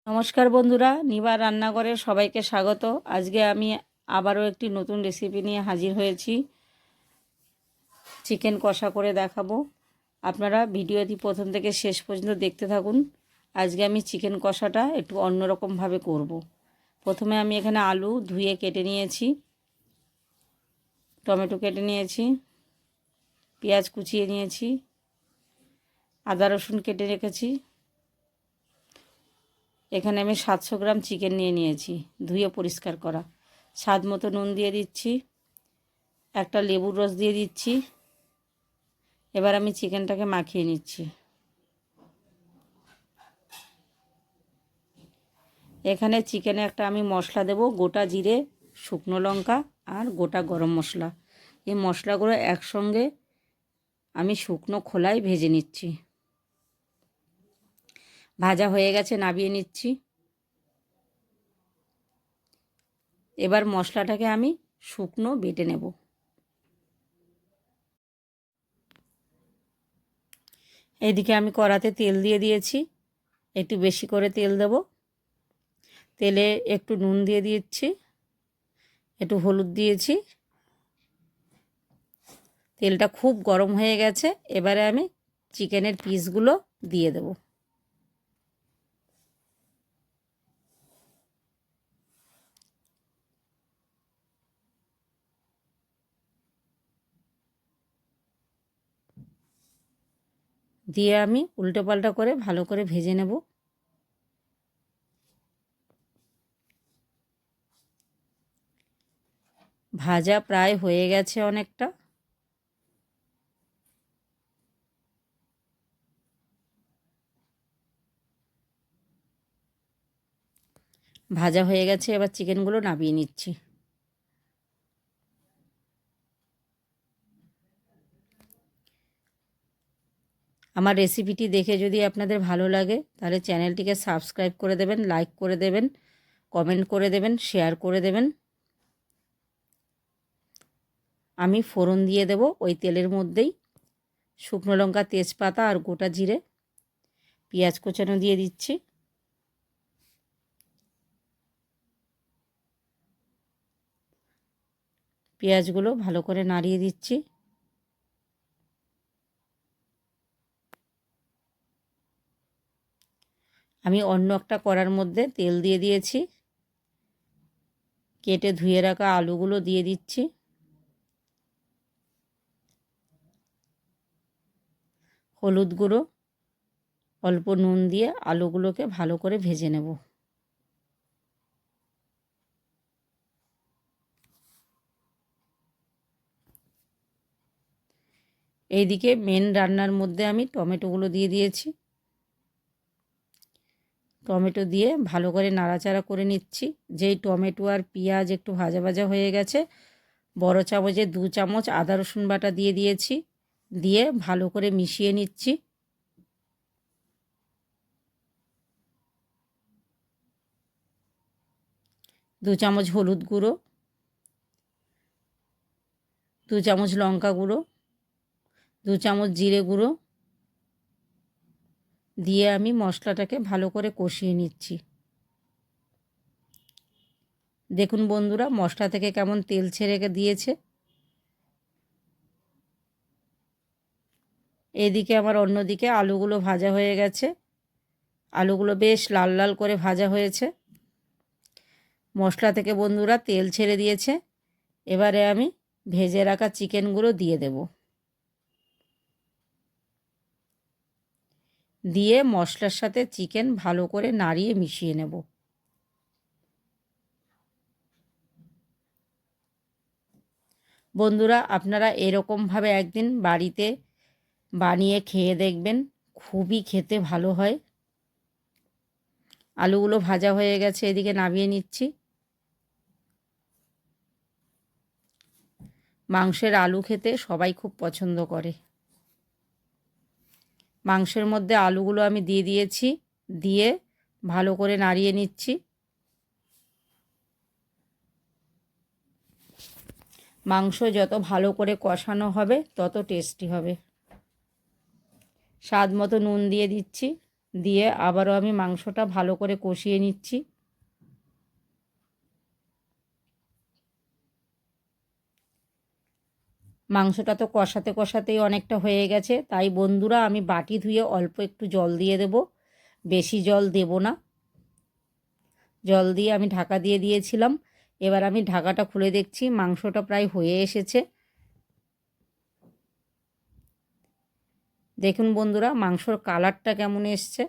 নমস্কার বন্ধুরা, নিবার রান্নাঘরে সবাইকে স্বাগত। আজকে আমি আবারও একটি নতুন রেসিপি নিয়ে হাজির হয়েছি। চিকেন কষা করে দেখাবো। আপনারা ভিডিওটি প্রথম থেকে শেষ পর্যন্ত দেখতে থাকুন। আজকে আমি চিকেন কষাটা একটু অন্যরকমভাবে করব। প্রথমে আমি এখানে আলু ধুয়ে কেটে নিয়েছি, টমেটো কেটে নিয়েছি, পেঁয়াজ কুচিয়ে নিয়েছি, আদা রসুন কেটে রেখেছি। এখানে আমি 700 গ্রাম চিকেন নিয়ে নিয়েছি, ধুয়ে পরিষ্কার করা। স্বাদ মতো নুন দিয়ে দিচ্ছি, একটা লেবুর রস দিয়ে দিচ্ছি। এবার আমি চিকেনটাকে মাখিয়ে নিচ্ছি। এখানে চিকেনে একটা আমি মশলা দেব, গোটা জিরে, শুকনো লঙ্কা আর গোটা গরম মশলা। এই মশলাগুলো একসঙ্গে আমি শুকনো খোলায় ভেজে নিচ্ছি। ভাজা হয়ে গেছে, নামিয়ে নিচ্ছি। এবার মশলাটাকে আমি শুকনো বেটে নেব। এইদিকে আমি কড়াতে তেল দিয়ে দিয়েছি, একটু বেশি করে তেল দেব। তেলে একটু নুন দিয়ে দিচ্ছি, একটু হলুদ দিয়েছি। তেলটা খুব গরম হয়ে গেছে, এবারে আমি চিকেনের পিসগুলো দিয়ে দেব। দিয়ে আমি উল্টো পাল্টা করে ভালো করে ভেজে নেব। ভাজা প্রায় হয়ে গেছে অনেকটা। ভাজা হয়ে গেছে, এবার চিকেনগুলো নামিয়ে নিচ্ছি। আমার রেসিপিটি দেখে যদি আপনাদের ভালো লাগে তাহলে চ্যানেলটিকে সাবস্ক্রাইব করে দেবেন, লাইক করে দেবেন, কমেন্ট করে দেবেন, শেয়ার করে দেবেন। আমি ফোড়ন দিয়ে দেব ওই তেলের মধ্যেই। শুকনো লঙ্কা, তেজপাতা আর গোটা জিরে, পেঁয়াজ কোচানো দিয়ে দিচ্ছি। পেঁয়াজগুলো ভালো করে নাড়িয়ে দিচ্ছি। আমি অন্য একটা কড়ার মধ্যে তেল দিয়ে দিয়েছি। কেটে ধুয়ে রাখা আলুগুলো দিয়ে দিচ্ছি। হলুদ গুঁড়ো, অল্প নুন দিয়ে আলুগুলোকে ভালো করে ভেজে নেব। এইদিকে মেন রান্নার মধ্যে আমি টমেটোগুলো দিয়ে দিয়েছি। টমেটো দিয়ে ভালো করে নাড়াচাড়া করে নিচ্ছি। যেই টমেটো আর পেঁয়াজ একটু ভাজা ভাজা হয়ে গেছে, বড় চামচে 2 চামচ আদা রসুন বাটা দিয়ে দিয়েছি। দিয়ে ভালো করে মিশিয়ে নিচ্ছি। দু চামচ হলুদ গুঁড়ো, 2 চামচ লঙ্কা গুঁড়ো, 2 চামচ জিরে গুঁড়ো দিয়ে আমি মশলাটাকে ভালো করে কষিয়ে নিচ্ছি। দেখুন বন্ধুরা, মশলা থেকে কেমন তেল ছেড়ে দিয়েছে। এদিকে আমার অন্যদিকে আলুগুলো ভাজা হয়ে গেছে। আলুগুলো বেশ লাল লাল করে ভাজা হয়েছে। মশলা থেকে বন্ধুরা তেল ছেড়ে দিয়েছে। এবারে আমি ভেজে রাখা চিকেনগুলো দিয়ে দেব। দিয়ে মশলার সাথে চিকেন ভালো করে নাড়িয়ে মিশিয়ে নেব। বন্ধুরা, আপনারা এরকমভাবে একদিন বাড়িতে বানিয়ে খেয়ে দেখবেন, খুবই খেতে ভালো হয়। আলুগুলো ভাজা হয়ে গেছে, এদিকে নামিয়ে নিচ্ছি। মাংসের আলু খেতে সবাই খুব পছন্দ করে। মাংসের মধ্যে আলুগুলো আমি দিয়ে দিয়েছি, দিয়ে ভালো করে নাড়িয়ে নিচ্ছি। মাংস যত ভালো করে কষানো হবে তত টেস্টি হবে। স্বাদ মতো নুন দিয়ে দিচ্ছি। দিয়ে আবারও আমি মাংসটা ভালো করে কষিয়ে নিচ্ছি। মাংসটা তো কষাতে কষাতেই অনেকটা হয়ে গেছে, তাই বন্ধুরা আমি বাটি ধুয়ে অল্প একটু জল দিয়ে দেব, বেশি জল দেব না। জল দিয়ে আমি ঢাকা দিয়ে দিয়েছিলাম। এবার আমি ঢাকাটা খুলে দেখছি, মাংসটা প্রায় হয়ে এসেছে। দেখুন বন্ধুরা মাংসর কালারটা কেমন এসছে।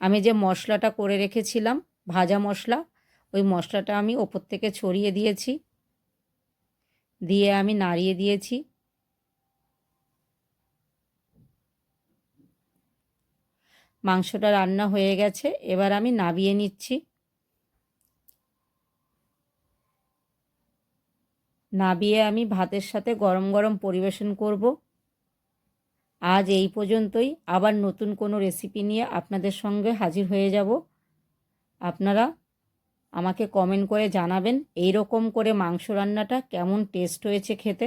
আমি যে মশলাটা করে রেখেছিলাম ভাজা মশলা, ওই মশলাটা আমি ওপর থেকে ছড়িয়ে দিয়েছি, দিয়ে আমি নাড়িয়ে দিয়েছি। মাংসটা রান্না হয়ে গেছে, এবার আমি নামিয়ে নিচ্ছি। নামিয়ে আমি ভাতের সাথে গরম গরম পরিবেশন করব। আজ এই পর্যন্তই, আবার নতুন কোনো রেসিপি নিয়ে আপনাদের সঙ্গে হাজির হয়ে যাব। আপনারা আমাকে কমেন্ট করে জানাবেন এই রকম করে মাংস রান্নাটা কেমন টেস্ট হয়েছে খেতে।